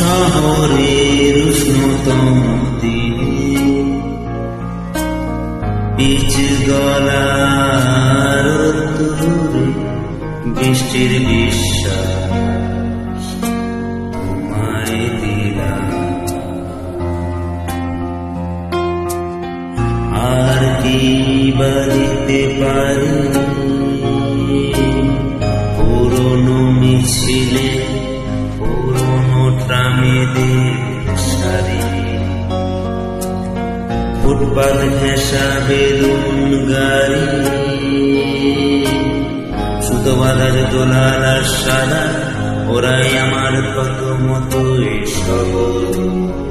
শহরের উষ্ণতম দিনে পিচ গলার রোদ্দুরে বৃষ্টির বিশ্বাস তোমায় দিলাম। আর কি বা দিতে পারি পুরনো মিছিলে পুরনো ট্রামেদের সারি, ফুটপাত ঘেঁষা বেলুন গাড়ি, সুতো বাঁধা যত লাল আর সাদা, ওরাই আমার কত মতো এই শহর।